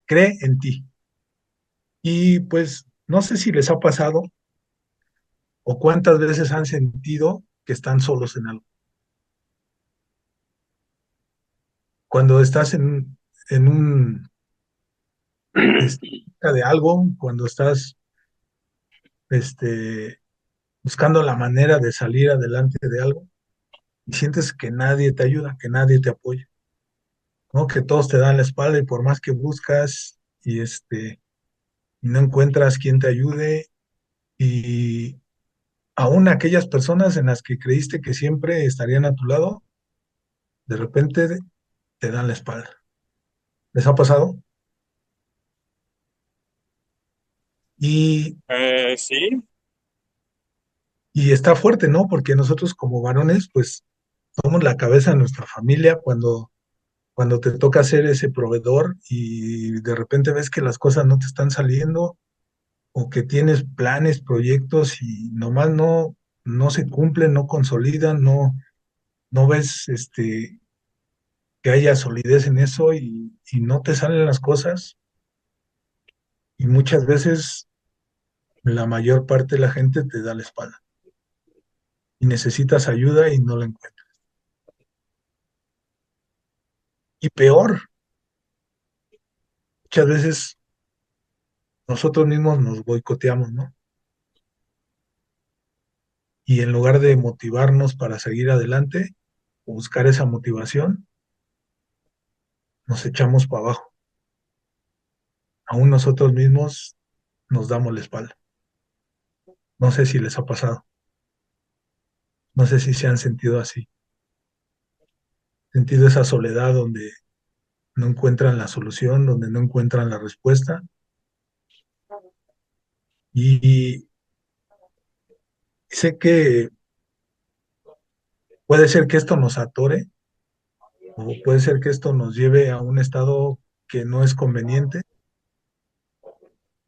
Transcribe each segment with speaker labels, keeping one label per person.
Speaker 1: cree en ti. Y pues no sé si les ha pasado o cuántas veces han sentido que están solos en algo. Cuando estás en un de algo, cuando estás este, buscando la manera de salir adelante de algo y sientes que nadie te ayuda, que nadie te apoya, ¿no? Que todos te dan la espalda y por más que buscas y no encuentras quien te ayude y aún aquellas personas en las que creíste que siempre estarían a tu lado, de repente te dan la espalda. ¿Les ha pasado? Y,
Speaker 2: Sí,
Speaker 1: y está fuerte, ¿no? Porque nosotros como varones, pues somos la cabeza de nuestra familia cuando te toca ser ese proveedor y de repente ves que las cosas no te están saliendo o que tienes planes, proyectos y nomás no se cumplen, no consolidan, no ves que haya solidez en eso y no te salen las cosas y muchas veces la mayor parte de la gente te da la espalda y necesitas ayuda y no la encuentras. Y peor, muchas veces nosotros mismos nos boicoteamos, ¿no? Y en lugar de motivarnos para seguir adelante o buscar esa motivación, nos echamos para abajo. Aún nosotros mismos nos damos la espalda. No sé si les ha pasado, no sé si se han sentido así, sentido esa soledad donde no encuentran la solución, donde no encuentran la respuesta. Y sé que puede ser que esto nos atore o puede ser que esto nos lleve a un estado que no es conveniente.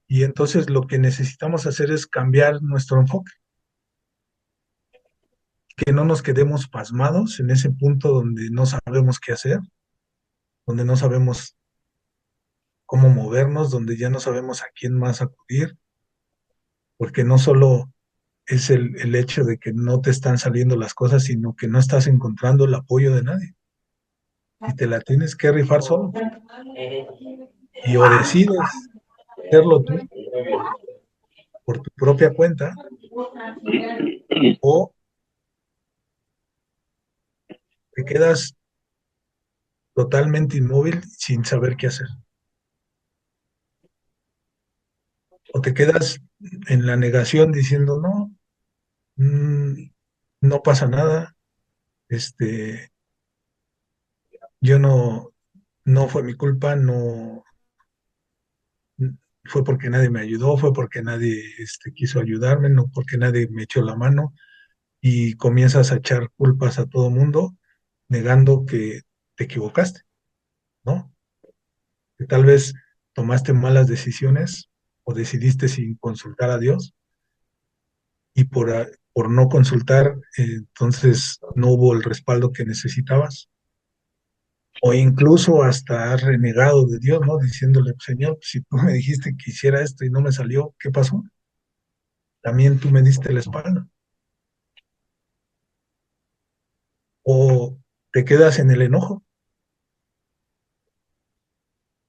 Speaker 1: Y entonces lo que necesitamos hacer es cambiar nuestro enfoque, que no nos quedemos pasmados en ese punto donde no sabemos qué hacer, donde no sabemos cómo movernos, donde ya no sabemos a quién más acudir, porque no solo es el hecho de que no te están saliendo las cosas, sino que no estás encontrando el apoyo de nadie y te la tienes que rifar solo. Y o decides hacerlo tú por tu propia cuenta o te quedas totalmente inmóvil sin saber qué hacer. O te quedas en la negación diciendo, no, mm, no pasa nada, este, yo no fue mi culpa, no fue porque nadie me ayudó, fue porque nadie quiso ayudarme, no porque nadie me echó la mano y comienzas a echar culpas a todo mundo negando que te equivocaste, ¿no? Que tal vez tomaste malas decisiones o decidiste sin consultar a Dios y por no consultar, entonces no hubo el respaldo que necesitabas. O incluso hasta has renegado de Dios, ¿no? Diciéndole, Señor, si tú me dijiste que hiciera esto y no me salió, ¿qué pasó? También tú me diste la espalda. O te quedas en el enojo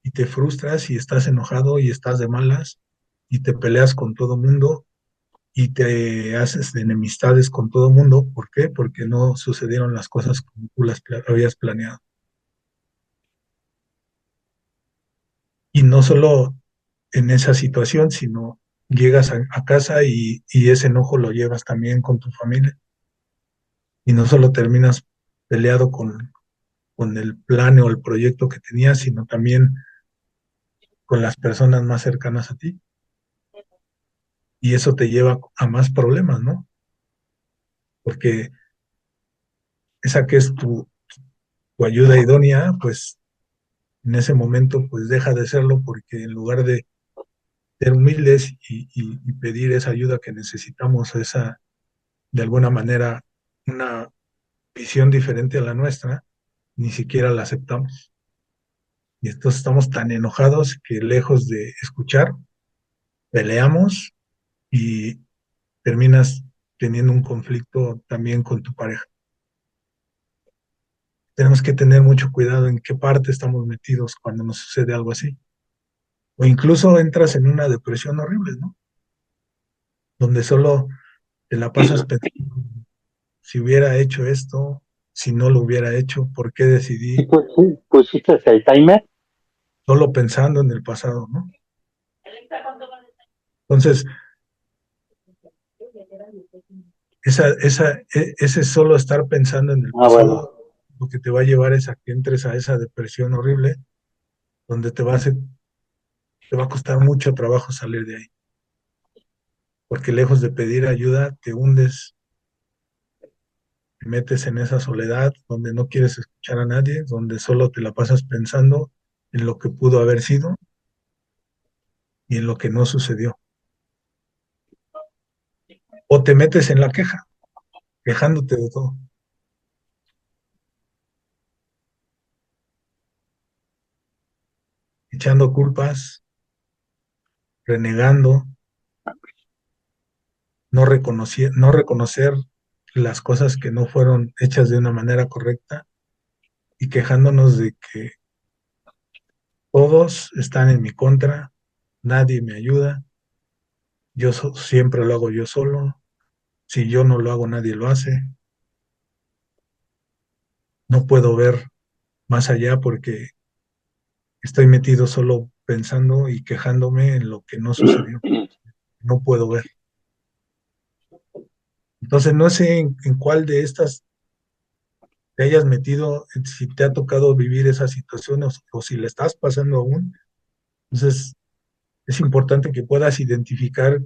Speaker 1: y te frustras y estás enojado y estás de malas y te peleas con todo mundo y te haces de enemistades con todo mundo. ¿Por qué? Porque no sucedieron las cosas como tú las habías planeado. Y no solo en esa situación, sino llegas a casa y ese enojo lo llevas también con tu familia. Y no solo terminas peleado con el plan o el proyecto que tenías, sino también con las personas más cercanas a ti. Y eso te lleva a más problemas, ¿no? Porque esa que es tu ayuda idónea, pues en ese momento pues deja de serlo porque en lugar de ser humildes y pedir esa ayuda que necesitamos, esa de alguna manera una visión diferente a la nuestra, ni siquiera la aceptamos. Y entonces estamos tan enojados que lejos de escuchar, peleamos y terminas teniendo un conflicto también con tu pareja. Tenemos que tener mucho cuidado en qué parte estamos metidos cuando nos sucede algo así. O incluso entras en una depresión horrible, ¿no? Donde solo te la pasas pensando si hubiera hecho esto, si no lo hubiera hecho, por qué
Speaker 2: Y
Speaker 1: decidí,
Speaker 2: pues sí, pusiste el timer.
Speaker 1: solo pensando en el pasado, ¿no? Entonces, ese solo estar pensando en el
Speaker 2: Ah, bueno.
Speaker 1: pasado, lo que te va a llevar es a que entres a esa depresión horrible, donde te va a costar mucho trabajo salir de ahí, porque lejos de pedir ayuda, te hundes, te metes en esa soledad donde no quieres escuchar a nadie, donde solo te la pasas pensando en lo que pudo haber sido y en lo que no sucedió. O te metes en la queja, quejándote de todo, echando culpas, renegando, no reconocer las cosas que no fueron hechas de una manera correcta y quejándonos de que todos están en mi contra, nadie me ayuda, siempre lo hago yo solo, si yo no lo hago nadie lo hace, no puedo ver más allá porque estoy metido solo pensando y quejándome en lo que no sucedió, no puedo ver. Entonces no sé en cuál de estas te hayas metido, si te ha tocado vivir esa situación o si la estás pasando aún. Entonces es importante que puedas identificar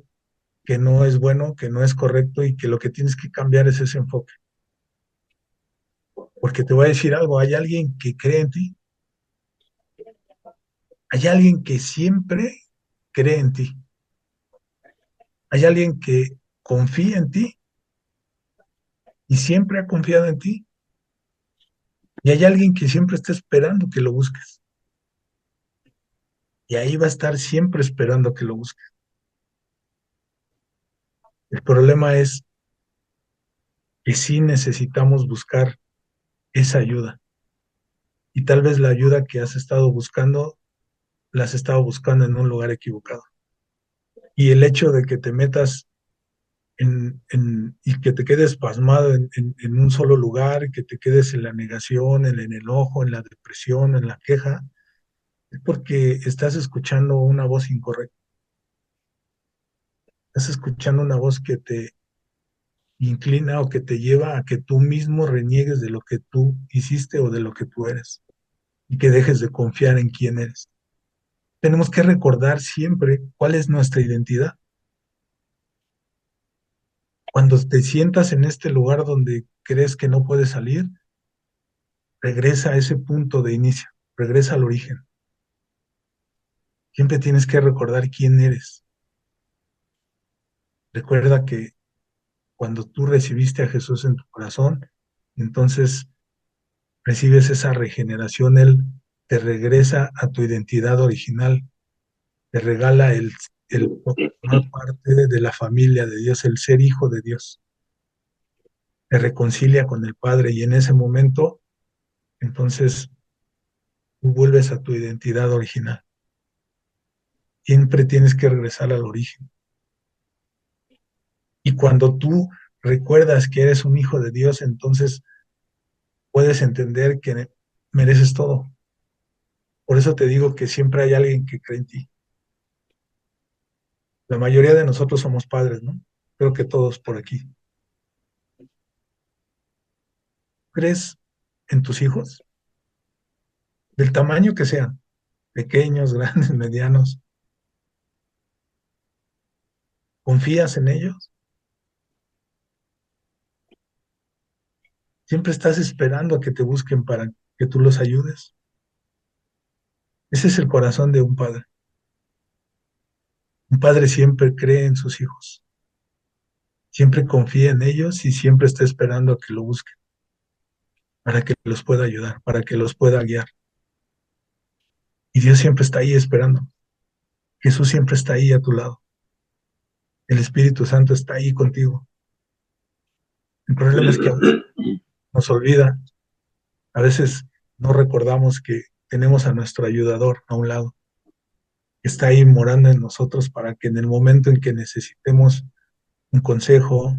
Speaker 1: que no es bueno, que no es correcto y que lo que tienes que cambiar es ese enfoque. Porque te voy a decir algo, hay alguien que cree en ti, hay alguien que siempre cree en ti, hay alguien que confía en ti y siempre ha confiado en ti, y hay alguien que siempre está esperando que lo busques, y ahí va a estar siempre esperando que lo busques. El problema es que sí necesitamos buscar esa ayuda, y tal vez la ayuda que has estado buscando, la has estado buscando en un lugar equivocado. Y el hecho de que te metas y que te quedes pasmado en un solo lugar, que te quedes en la negación, en el enojo, en la depresión, en la queja, es porque estás escuchando una voz incorrecta. Estás escuchando una voz que te inclina o que te lleva a que tú mismo reniegues de lo que tú hiciste o de lo que tú eres y que dejes de confiar en quién eres. Tenemos que recordar siempre cuál es nuestra identidad. Cuando te sientas en este lugar donde crees que no puedes salir, regresa a ese punto de inicio, regresa al origen. Siempre tienes que recordar quién eres. Recuerda que cuando tú recibiste a Jesús en tu corazón, entonces recibes esa regeneración, Él te regresa a tu identidad original, te regala el formar parte de la familia de Dios, el ser hijo de Dios, te reconcilia con el Padre y en ese momento, entonces tú vuelves a tu identidad original. Siempre tienes que regresar al origen. Y cuando tú recuerdas que eres un hijo de Dios, entonces puedes entender que mereces todo. Por eso te digo que siempre hay alguien que cree en ti. La mayoría de nosotros somos padres, ¿no? Creo que todos por aquí. ¿Crees en tus hijos? Del tamaño que sean, pequeños, grandes, medianos. ¿Confías en ellos? Siempre estás esperando a que te busquen para que tú los ayudes. Ese es el corazón de un padre. Un padre siempre cree en sus hijos, siempre confía en ellos y siempre está esperando a que lo busquen para que los pueda ayudar, para que los pueda guiar. Y Dios siempre está ahí esperando. Jesús siempre está ahí a tu lado. El Espíritu Santo está ahí contigo. El problema es que a veces nos olvida, a veces no recordamos que tenemos a nuestro ayudador a un lado, que está ahí morando en nosotros para que en el momento en que necesitemos un consejo,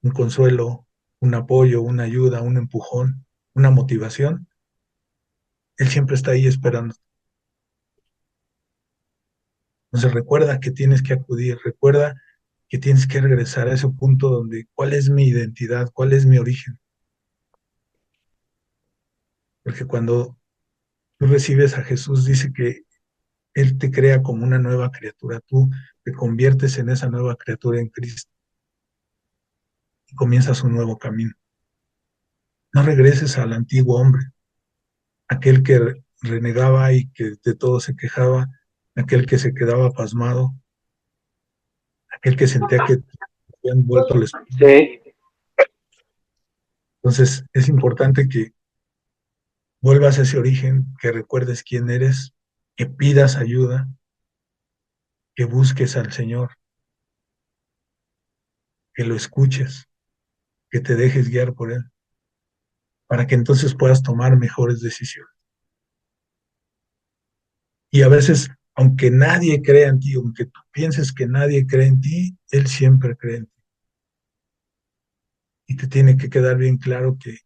Speaker 1: un consuelo, un apoyo, una ayuda, un empujón, una motivación, Él siempre está ahí esperando. Entonces recuerda que tienes que acudir, recuerda que tienes que regresar a ese punto donde cuál es mi identidad, cuál es mi origen. Porque cuando tú recibes a Jesús, dice que Él te crea como una nueva criatura. Tú te conviertes en esa nueva criatura en Cristo y comienzas un nuevo camino. No regreses al antiguo hombre, aquel que renegaba y que de todo se quejaba, aquel que se quedaba pasmado, aquel que sentía que habían vuelto la espalda.
Speaker 2: Sí,
Speaker 1: Entonces es importante que vuelvas a ese origen, que recuerdes quién eres, que pidas ayuda, que busques al Señor, que lo escuches, que te dejes guiar por Él, para que entonces puedas tomar mejores decisiones. Y a veces, aunque nadie crea en ti, aunque tú pienses que nadie cree en ti, Él siempre cree en ti. Y te tiene que quedar bien claro que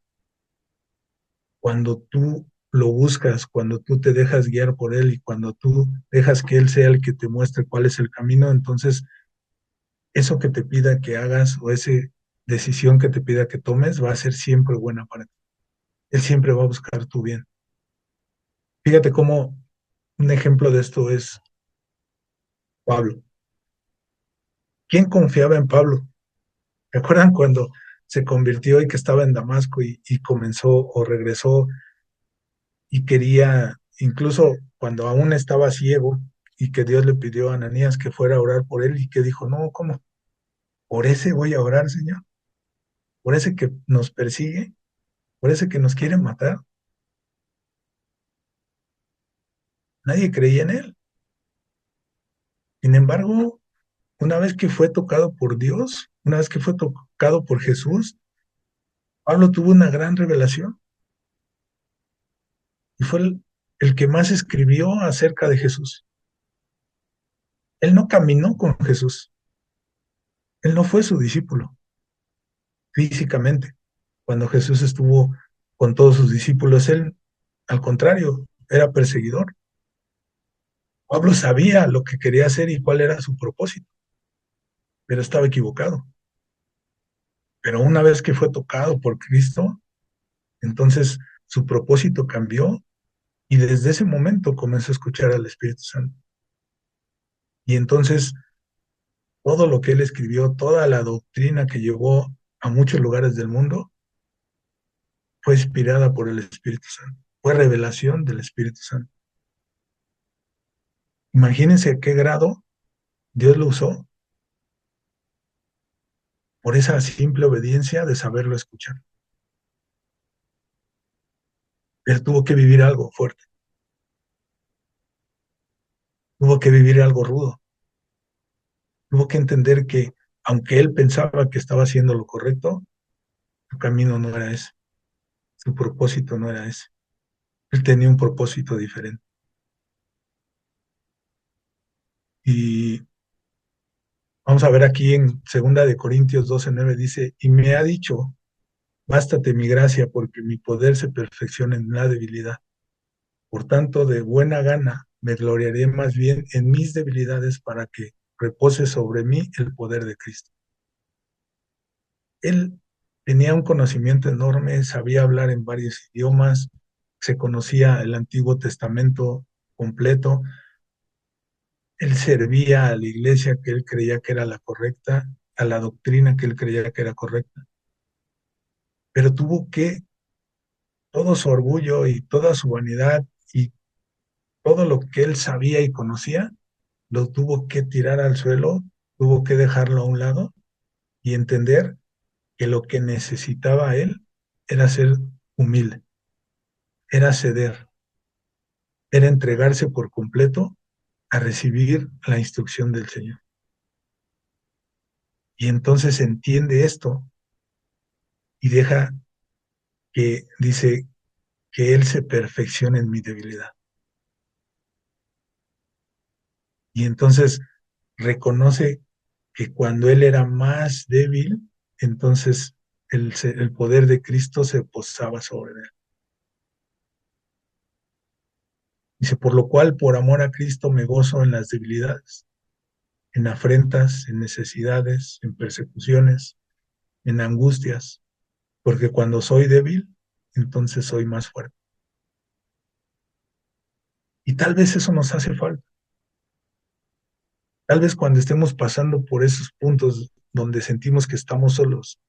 Speaker 1: cuando tú lo buscas, cuando tú te dejas guiar por Él y cuando tú dejas que Él sea el que te muestre cuál es el camino, entonces eso que te pida que hagas o esa decisión que te pida que tomes va a ser siempre buena para ti. Él siempre va a buscar tu bien. Fíjate cómo un ejemplo de esto es Pablo. ¿Quién confiaba en Pablo? ¿Se acuerdan cuando se convirtió y que estaba en Damasco y comenzó o regresó y quería, incluso cuando aún estaba ciego y que Dios le pidió a Ananías que fuera a orar por él y que dijo, no, ¿cómo? Por ese voy a orar, Señor, por ese que nos persigue, por ese que nos quiere matar. Nadie creía en él. Sin embargo, una vez que fue tocado por Dios, una vez que fue tocado por Jesús, Pablo tuvo una gran revelación y fue el que más escribió acerca de Jesús. Él no caminó con Jesús, él no fue su discípulo físicamente. Cuando Jesús estuvo con todos sus discípulos, él, al contrario, era perseguidor. Pablo sabía lo que quería hacer y cuál era su propósito, pero estaba equivocado. Pero una vez que fue tocado por Cristo, entonces su propósito cambió y desde ese momento comenzó a escuchar al Espíritu Santo. Y entonces todo lo que él escribió, toda la doctrina que llevó a muchos lugares del mundo, fue inspirada por el Espíritu Santo. Fue revelación del Espíritu Santo. Imagínense a qué grado Dios lo usó por esa simple obediencia de saberlo escuchar. Él tuvo que vivir algo fuerte, tuvo que vivir algo rudo, tuvo que entender que aunque él pensaba que estaba haciendo lo correcto, su camino no era ese, su propósito no era ese. Él tenía un propósito diferente. Y vamos a ver aquí en 2 Corintios 12:9 dice, y me ha dicho, bástate mi gracia porque mi poder se perfecciona en la debilidad. Por tanto, de buena gana me gloriaré más bien en mis debilidades para que repose sobre mí el poder de Cristo. Él tenía un conocimiento enorme, sabía hablar en varios idiomas, se conocía el Antiguo Testamento completo, él servía a la iglesia que él creía que era la correcta, a la doctrina que él creía que era correcta, pero tuvo que todo su orgullo y toda su vanidad y todo lo que él sabía y conocía, lo tuvo que tirar al suelo, tuvo que dejarlo a un lado y entender que lo que necesitaba él era ser humilde, era ceder, era entregarse por completo a recibir la instrucción del Señor. Y entonces entiende esto y deja que dice que Él se perfeccione en mi debilidad. Y entonces reconoce que cuando Él era más débil, entonces el poder de Cristo se posaba sobre Él. Dice, por lo cual, por amor a Cristo, me gozo en las debilidades, en afrentas, en necesidades, en persecuciones, en angustias, porque cuando soy débil, entonces soy más fuerte. Y tal vez eso nos hace falta. Tal vez cuando estemos pasando por esos puntos donde sentimos que estamos solos,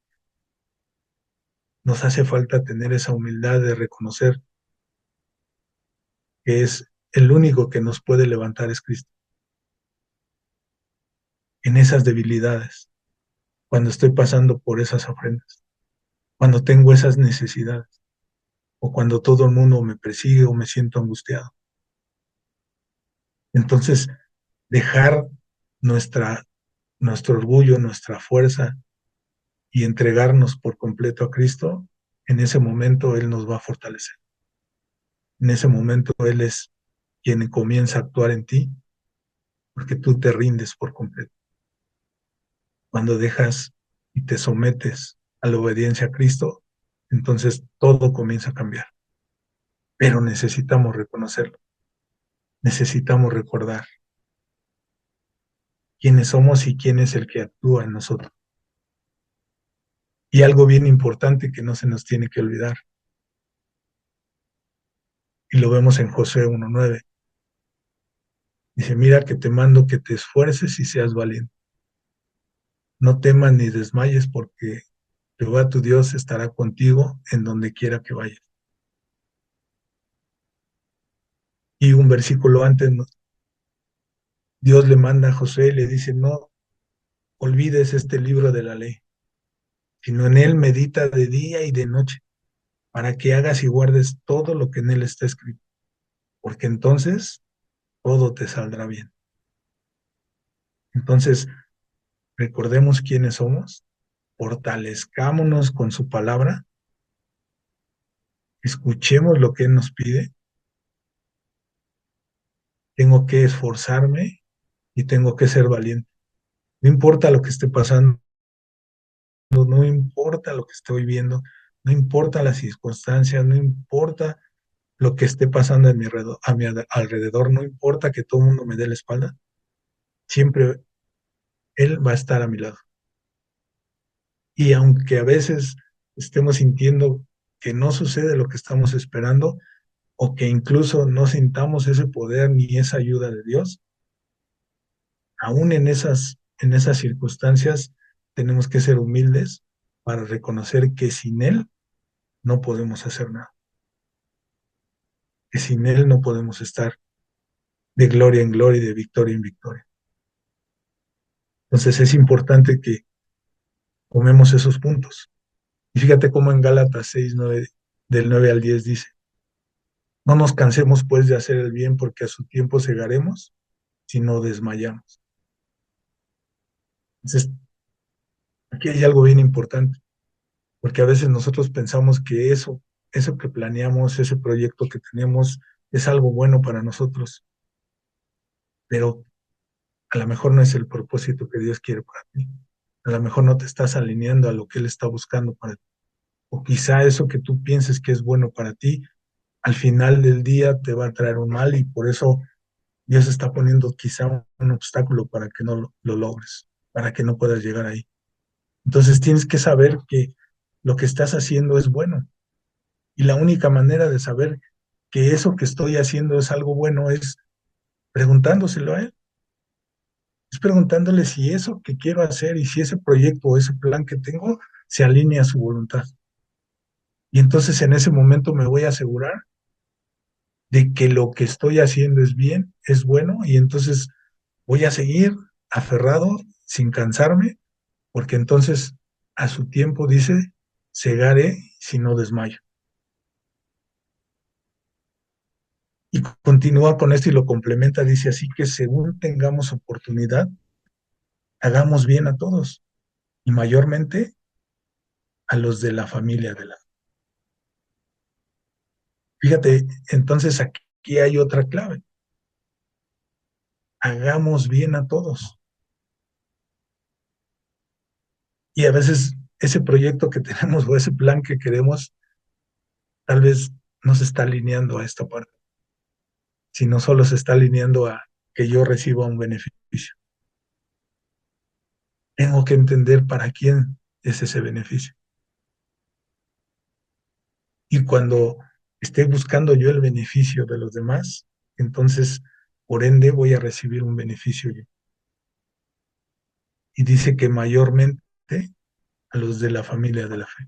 Speaker 1: nos hace falta tener esa humildad de reconocer que es el único que nos puede levantar es Cristo. En esas debilidades, cuando estoy pasando por esas ofrendas, cuando tengo esas necesidades, o cuando todo el mundo me persigue o me siento angustiado. Entonces, dejar nuestra, nuestro orgullo, nuestra fuerza y entregarnos por completo a Cristo, en ese momento Él nos va a fortalecer. En ese momento Él es quien comienza a actuar en ti, porque tú te rindes por completo. Cuando dejas y te sometes a la obediencia a Cristo, entonces todo comienza a cambiar. Pero necesitamos reconocerlo, necesitamos recordar quiénes somos y quién es el que actúa en nosotros. Y algo bien importante que no se nos tiene que olvidar, y lo vemos en Josué 1:9. Dice, mira que te mando que te esfuerces y seas valiente. No temas ni desmayes porque Jehová tu Dios estará contigo en donde quiera que vayas. Y un versículo antes, Dios le manda a Josué y le dice, no olvides este libro de la ley, sino en él medita de día y de noche, para que hagas y guardes todo lo que en él está escrito, porque entonces todo te saldrá bien. Entonces, recordemos quiénes somos, fortalezcámonos con su palabra, escuchemos lo que él nos pide. Tengo que esforzarme y tengo que ser valiente. No importa lo que esté pasando, no importa lo que estoy viendo, no importa las circunstancias, no importa lo que esté pasando a mi alrededor, no importa que todo el mundo me dé la espalda, siempre Él va a estar a mi lado. Y aunque a veces estemos sintiendo que no sucede lo que estamos esperando, o que incluso no sintamos ese poder ni esa ayuda de Dios, aún en esas circunstancias tenemos que ser humildes para reconocer que sin Él no podemos hacer nada, que sin Él no podemos estar de gloria en gloria y de victoria en victoria. Entonces es importante que tomemos esos puntos. Y fíjate cómo en Gálatas 6:9, del 9 al 10 dice, no nos cansemos pues de hacer el bien porque a su tiempo segaremos si no desmayamos. Entonces, aquí hay algo bien importante, porque a veces nosotros pensamos que eso que planeamos, ese proyecto que tenemos, es algo bueno para nosotros, pero a lo mejor no es el propósito que Dios quiere para ti. A lo mejor no te estás alineando a lo que Él está buscando para ti. O quizá eso que tú pienses que es bueno para ti, al final del día te va a traer un mal y por eso Dios está poniendo quizá un obstáculo para que no lo logres, para que no puedas llegar ahí. Entonces tienes que saber que lo que estás haciendo es bueno. Y la única manera de saber que eso que estoy haciendo es algo bueno es preguntándoselo a Él. Es preguntándole si eso que quiero hacer y si ese proyecto o ese plan que tengo se alinea a su voluntad. Y entonces en ese momento me voy a asegurar de que lo que estoy haciendo es bien, es bueno, y entonces voy a seguir aferrado sin cansarme, porque entonces a su tiempo dice, cegaré si no desmayo. Y continúa con esto y lo complementa, dice así que según tengamos oportunidad, hagamos bien a todos y mayormente a los de la familia de la. Fíjate, entonces aquí hay otra clave. Hagamos bien a todos. Y a veces ese proyecto que tenemos o ese plan que queremos, tal vez no se está alineando a esta parte, sino solo se está alineando a que yo reciba un beneficio. Tengo que entender para quién es ese beneficio. Y cuando esté buscando yo el beneficio de los demás, entonces, por ende, voy a recibir un beneficio yo. Y dice que mayormente a los de la familia de la fe.